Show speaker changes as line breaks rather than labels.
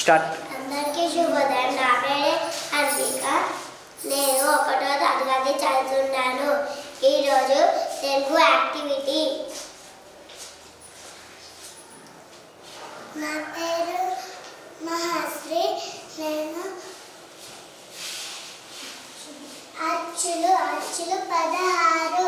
Start.
అందరికీ శుభోదయం. నా పేరే హర్షిక. నేను 1వ తరగతి చదువుతున్నాను. ఈరోజు తెలుగు యాక్టివిటీ. నా పేరు మహాశ్రీ. నేను అచ్చులు 16